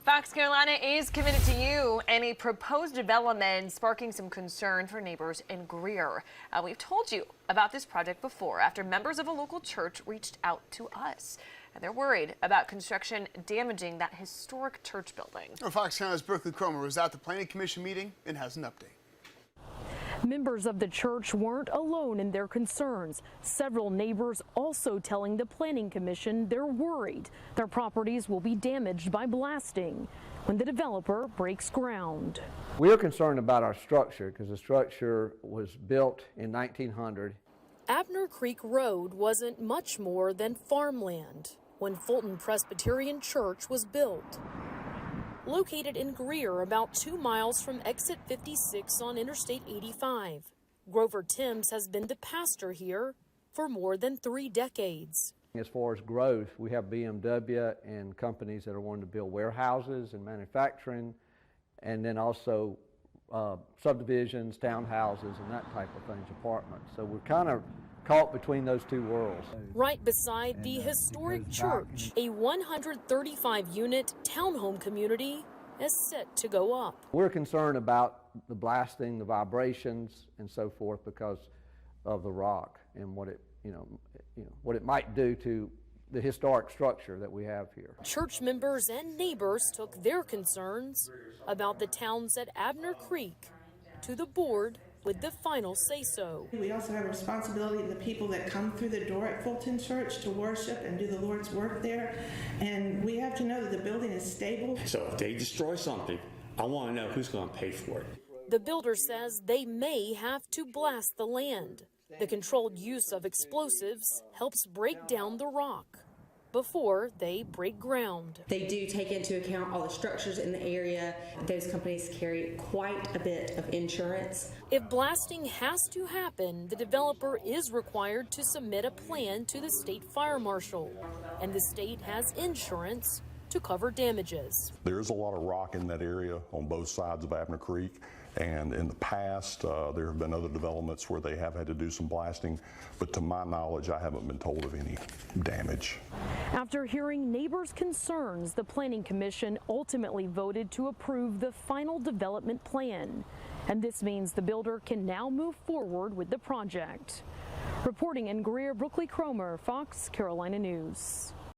Fox Carolina is committed to you, and a proposed development sparking some concern for neighbors in Greer. We've told you about this project before after members of a local church reached out to us. And they're worried about construction damaging that historic church building. Fox Carolina's Brooklyn Cromer was at the Planning Commission meeting and has an update. Members of the church weren't alone in their concerns. Several neighbors also telling the Planning Commission they're worried their properties will be damaged by blasting when the developer breaks ground. We are concerned about our structure because the structure was built in 1900. Abner Creek Road wasn't much more than farmland when Fulton Presbyterian Church was built. Located in Greer, about 2 miles from exit 56 on Interstate 85. Grover Timms has been the pastor here for more than 3 decades. As far as growth, we have BMW and companies that are wanting to build warehouses and manufacturing, and then also subdivisions, townhouses, and that type of things, apartments. So we're kind of caught between those two worlds. Right beside the historic church, a 135-unit townhome community is set to go up. We're concerned about the blasting, the vibrations, and so forth because of the rock and what it, what it might do to the historic structure that we have here. Church members and neighbors took their concerns about the towns at Abner Creek to the board with the final say-so. We also have a responsibility to the people that come through the door at Fulton Church to worship and do the Lord's work there. And we have to know that the building is stable. So if they destroy something, I want to know who's going to pay for it. The builder says they may have to blast the land. The controlled use of explosives helps break down the rock before they break ground. They do take into account all the structures in the area. Those companies carry quite a bit of insurance. If blasting has to happen, the developer is required to submit a plan to the state fire marshal, and the state has insurance to cover damages. There's a lot of rock in that area on both sides of Abner Creek, and in the past there have been other developments where they have had to do some blasting, but to my knowledge I haven't been told of any damage. After hearing neighbors' concerns, the Planning Commission ultimately voted to approve the final development plan, and this means the builder can now move forward with the project. Reporting in Greer, Brooklyn Cromer, Fox Carolina News.